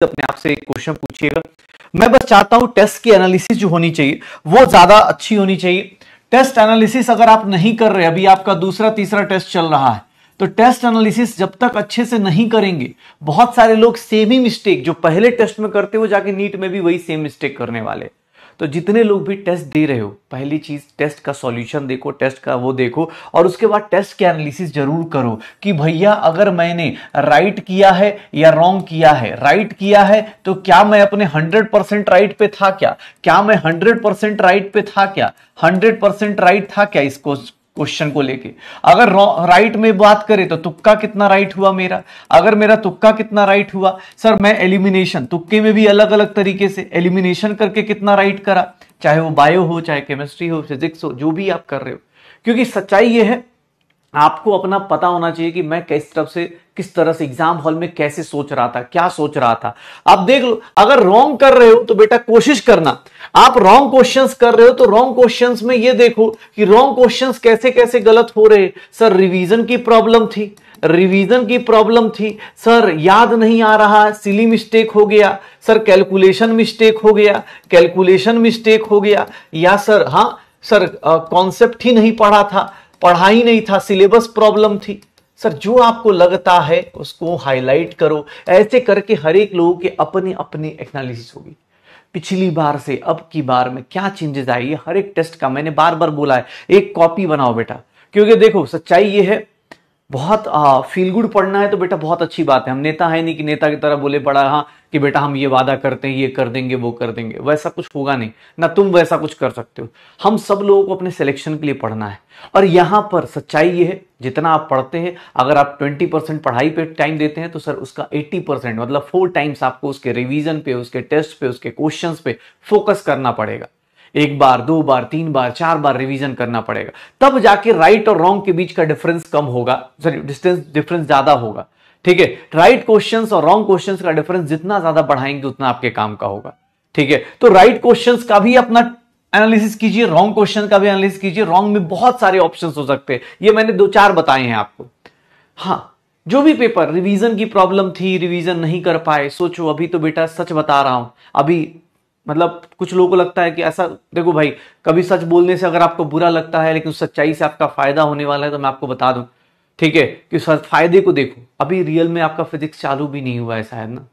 अपने आप से एक क्वेश्चन पूछिएगा। मैं बस चाहता हूं टेस्ट की एनालिसिस जो होनी चाहिए वो ज्यादा अच्छी होनी चाहिए। टेस्ट एनालिसिस अगर आप नहीं कर रहे, अभी आपका दूसरा तीसरा टेस्ट चल रहा है, तो टेस्ट एनालिसिस जब तक अच्छे से नहीं करेंगे, बहुत सारे लोग सेम ही मिस्टेक जो पहले टेस्ट में करते हो जाके नीट में भी वही सेम मिस्टेक करने वाले। तो जितने लोग भी टेस्ट दे रहे हो, पहली चीज टेस्ट का सॉल्यूशन देखो, टेस्ट का वो देखो, और उसके बाद टेस्ट की एनालिसिस जरूर करो कि भैया अगर मैंने राइट किया है या रॉन्ग किया है। राइट किया है तो क्या मैं अपने 100% राइट पे था क्या मैं 100% राइट पे था 100% राइट था क्या इसको क्वेश्चन को लेके। अगर राइट में बात करें तो तुक्का कितना राइट हुआ मेरा, अगर मेरा तुक्का कितना राइट हुआ, सर मैं एलिमिनेशन, तुक्के में भी अलग अलग तरीके से एलिमिनेशन करके कितना राइट करा, चाहे वो बायो हो, चाहे केमिस्ट्री हो, फिजिक्स हो, जो भी आप कर रहे हो। क्योंकि सच्चाई ये है, आपको अपना पता होना चाहिए कि मैं किस तरह से एग्जाम हॉल में कैसे सोच रहा था, क्या सोच रहा था। आप देख लो, अगर रॉन्ग कर रहे हो तो बेटा कोशिश करना, आप रॉन्ग क्वेश्चंस कर रहे हो तो रॉन्ग क्वेश्चंस में ये देखो कि रॉन्ग क्वेश्चंस कैसे कैसे गलत हो रहे। सर रिवीजन की प्रॉब्लम थी, सर याद नहीं आ रहा, सिली मिस्टेक हो गया, सर कैलकुलेशन मिस्टेक हो गया, या सर कॉन्सेप्ट ही नहीं पढ़ा ही नहीं था, सिलेबस प्रॉब्लम थी। सर जो आपको लगता है उसको हाईलाइट करो। ऐसे करके हर एक लोगों के अपनी अपनी एनालिसिस होगी, पिछली बार से अब की बार में क्या चेंजेस आई है। हर एक टेस्ट का मैंने बार बार बोला है, एक कॉपी बनाओ बेटा। क्योंकि देखो सच्चाई ये है, बहुत फील गुड पढ़ना है तो बेटा बहुत अच्छी बात है। हम नेता है नहीं कि नेता की तरह बोले पड़ा हाँ कि बेटा हम ये वादा करते हैं, ये कर देंगे, वो कर देंगे, वैसा कुछ होगा नहीं ना, तुम वैसा कुछ कर सकते हो। हम सब लोगों को अपने सिलेक्शन के लिए पढ़ना है। और यहां पर सच्चाई ये है, जितना आप पढ़ते हैं, अगर आप 20% पढ़ाई पे टाइम देते हैं तो सर उसका 80% मतलब 4 टाइम्स आपको उसके रिवीजन पे, उसके टेस्ट पे, उसके क्वेश्चंस पे फोकस करना पड़ेगा। 1 बार 2 बार 3 बार 4 बार रिवीजन करना पड़ेगा, तब जाके राइट और रॉन्ग के बीच का डिफरेंस कम होगा, सॉरी डिफरेंस ज्यादा होगा। ठीक है, राइट क्वेश्चंस और रॉन्ग क्वेश्चंस का डिफरेंस जितना ज्यादा बढ़ाएंगे उतना आपके काम का होगा। ठीक है, तो राइट क्वेश्चंस का भी अपना एनालिसिस कीजिए, रॉन्ग क्वेश्चन का भी एनालिसिस कीजिए। रॉन्ग में बहुत सारे ऑप्शंस हो सकते हैं, ये मैंने 2-4 बताए हैं आपको। हाँ, जो भी पेपर रिवीजन की प्रॉब्लम थी, रिवीजन नहीं कर पाए, सोचो अभी तो बेटा सच बता रहा हूं, अभी मतलब कुछ लोगों को लगता है कि ऐसा, देखो भाई कभी सच बोलने से अगर आपको बुरा लगता है लेकिन सच्चाई से आपका फायदा होने वाला है तो मैं आपको बता दूं, ठीक है, कि फायदे को देखो। अभी रियल में आपका फिजिक्स चालू भी नहीं हुआ है शायद ना,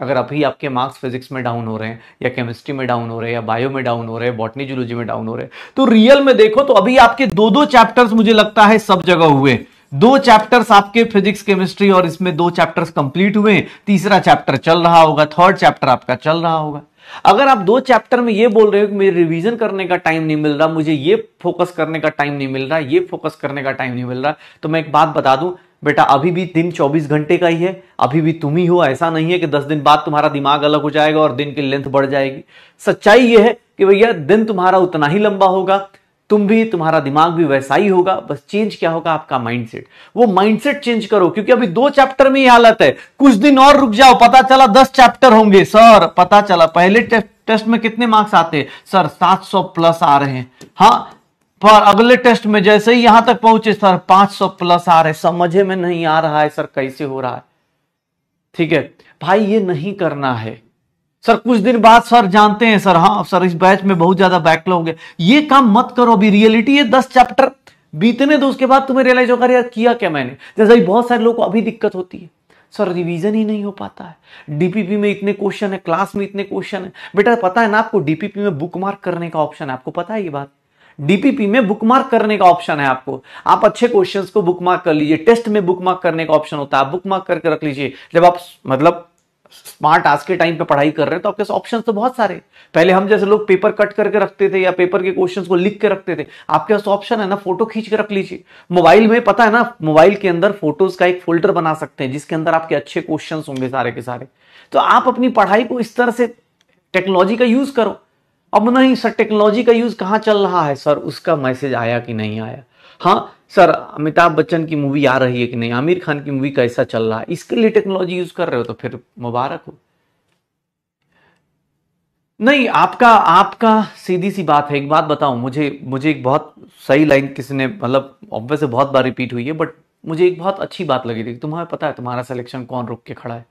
अगर अभी आपके मार्क्स फिजिक्स में डाउन हो रहे हैं या केमिस्ट्री में डाउन हो रहे हैं या बायो में डाउन हो रहे हैं, बॉटनी जूलॉजी में डाउन हो रहे हैं, तो रियल में देखो तो अभी आपके 2-2 चैप्टर्स मुझे लगता है सब जगह हुए। 2 चैप्टर्स आपके फिजिक्स केमिस्ट्री और इसमें 2 चैप्टर्स कंप्लीट हुए, तीसरा चैप्टर चल रहा होगा, थर्ड चैप्टर आपका चल रहा होगा। अगर आप 2 चैप्टर में ये बोल रहे हो कि मुझे रिवीजन करने का टाइम नहीं मिल रहा, मुझे ये फोकस करने का टाइम नहीं मिल रहा, ये फोकस करने का टाइम नहीं मिल रहा, तो मैं एक बात बता दूं बेटा, अभी भी दिन 24 घंटे का ही है, अभी भी तुम ही हो। ऐसा नहीं है कि 10 दिन बाद तुम्हारा दिमाग अलग हो जाएगा और दिन की लेंथ बढ़ जाएगी। सच्चाई ये है कि भैया दिन तुम्हारा उतना ही लंबा होगा, तुम भी, तुम्हारा दिमाग भी वैसा ही होगा, बस चेंज क्या होगा, आपका माइंडसेट। वो माइंडसेट चेंज करो, क्योंकि अभी 2 चैप्टर में ही हालत है। कुछ दिन और रुक जाओ, पता चला 10 चैप्टर होंगे। सर पता चला पहले टेस्ट में कितने मार्क्स आते हैं, सर 700 प्लस आ रहे हैं। हाँ, पर अगले टेस्ट में जैसे ही यहां तक पहुंचे सर 500 प्लस आ रहे, समझे में नहीं आ रहा है सर कैसे हो रहा है। ठीक है भाई, ये नहीं करना है। सर कुछ दिन बाद सर जानते हैं सर, हाँ सर इस बैच में बहुत ज्यादा बैकलॉग है, ये काम मत करो। अभी रियलिटी है, 10 चैप्टर बीतने दो, उसके बाद तुम्हें रियलाइज होगा यार किया क्या मैंने। जैसे बहुत सारे लोगों को अभी दिक्कत होती है, सर रिवीजन ही नहीं हो पाता है, डीपीपी में इतने क्वेश्चन है, क्लास में इतने क्वेश्चन है। बेटा पता है ना आपको, डीपीपी में बुकमार्क करने का ऑप्शन है, आपको पता है ये बात। डीपीपी में बुकमार्क करने का ऑप्शन है आपको, आप अच्छे क्वेश्चंस को बुकमार्क कर लीजिए। टेस्ट में बुकमार्क करने का ऑप्शन होता है, आप बुकमार्क करके रख लीजिए। जब आप मतलब स्मार्ट आज के टाइम पे पढ़ाई कर रहे हैं तो आपके ऑप्शन तो बहुत सारे। पहले हम जैसे लोग पेपर कट करके रखते थे या पेपर के क्वेश्चंस को लिख के रखते थे, आपके पास ऑप्शन है ना, फोटो खींच के रख लीजिए। मोबाइल में पता है ना, मोबाइल के अंदर फोटोज का एक फोल्डर बना सकते हैं जिसके अंदर आपके अच्छे क्वेश्चंस होंगे सारे के सारे। तो आप अपनी पढ़ाई को इस तरह से टेक्नोलॉजी का यूज करो। अब नहीं सर टेक्नोलॉजी का यूज कहां चल रहा है, सर उसका मैसेज आया कि नहीं आया। हाँ सर अमिताभ बच्चन की मूवी आ रही है कि नहीं, आमिर खान की मूवी कैसा चल रहा है, इसके लिए टेक्नोलॉजी यूज कर रहे हो तो फिर मुबारक हो। नहीं आपका सीधी सी बात है। एक बात बताऊं, मुझे एक बहुत सही लाइन किसी ने, मतलब ऑब्वियसली बहुत बार रिपीट हुई है, बट मुझे एक बहुत अच्छी बात लगी थी। तुम्हें पता है तुम्हारा सिलेक्शन कौन रोक के खड़ा है?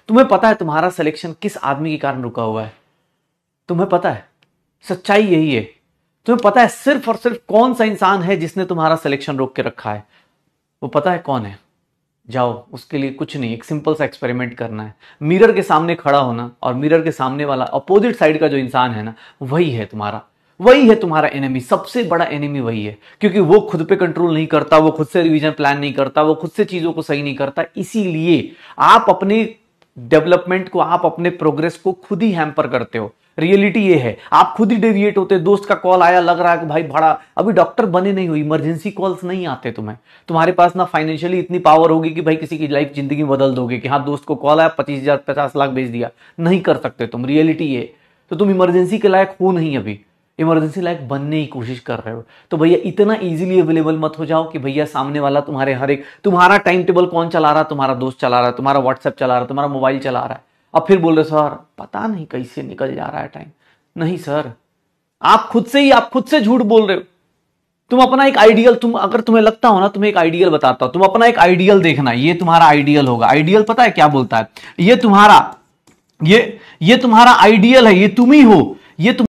तुम्हें पता है तुम्हारा सिलेक्शन किस आदमी के कारण रुका हुआ है? तुम्हें पता है, सच्चाई यही है। तुम्हें पता है सिर्फ और सिर्फ कौन सा इंसान है जिसने तुम्हारा सिलेक्शन रोक के रखा है? वो पता है कौन है? जाओ, उसके लिए कुछ नहीं, एक सिंपल सा एक्सपेरिमेंट करना है। मिरर के सामने खड़ा होना, और मिरर के सामने वाला अपोजिट साइड का जो इंसान है ना, वही है तुम्हारा एनिमी। सबसे बड़ा एनिमी वही है, क्योंकि वो खुद पे कंट्रोल नहीं करता, वो खुद से रिवीजन प्लान नहीं करता, वो खुद से चीजों को सही नहीं करता। इसीलिए आप अपने डेवलपमेंट को, आप अपने प्रोग्रेस को खुद ही हैम्पर करते हो। रियलिटी ये है, आप खुद ही डेविएट होते। दोस्त का कॉल आया, लग रहा है कि भाई भाड़ा, अभी डॉक्टर बने नहीं हो, इमरजेंसी कॉल्स नहीं आते तुम्हें। तुम्हारे पास ना फाइनेंशियली इतनी पावर होगी कि भाई किसी की लाइफ, जिंदगी बदल दोगे कि हाँ दोस्त को कॉल आया, 25,000 50 लाख भेज दिया। नहीं कर सकते तुम, रियलिटी ये। तो तुम इमरजेंसी के लायक हो नहीं, अभी इमरजेंसी लायक बनने की कोशिश कर रहे हो। तो भैया इतना इजीली अवेलेबल मत हो जाओ कि भैया सामने वाला तुम्हारे हर एक, तुम्हारा टाइम टेबल कौन चला रहा? तुम्हारा दोस्त चला रहा है, तुम्हारा व्हाट्सएप चला रहा है, तुम्हारा मोबाइल चला रहा है। अब फिर बोल रहे सर पता नहीं कैसे निकल जा रहा है टाइम। नहीं सर, आप खुद से झूठ बोल रहे हो। तुम अपना एक आइडियल, अगर तुम्हें लगता हो ना, तुम्हें एक आइडियल बताता हूं, तुम अपना एक आइडियल देखना, ये तुम्हारा आइडियल होगा। आइडियल पता है क्या बोलता है? ये तुम्हारा आइडियल है, ये तुम ही हो, ये तुम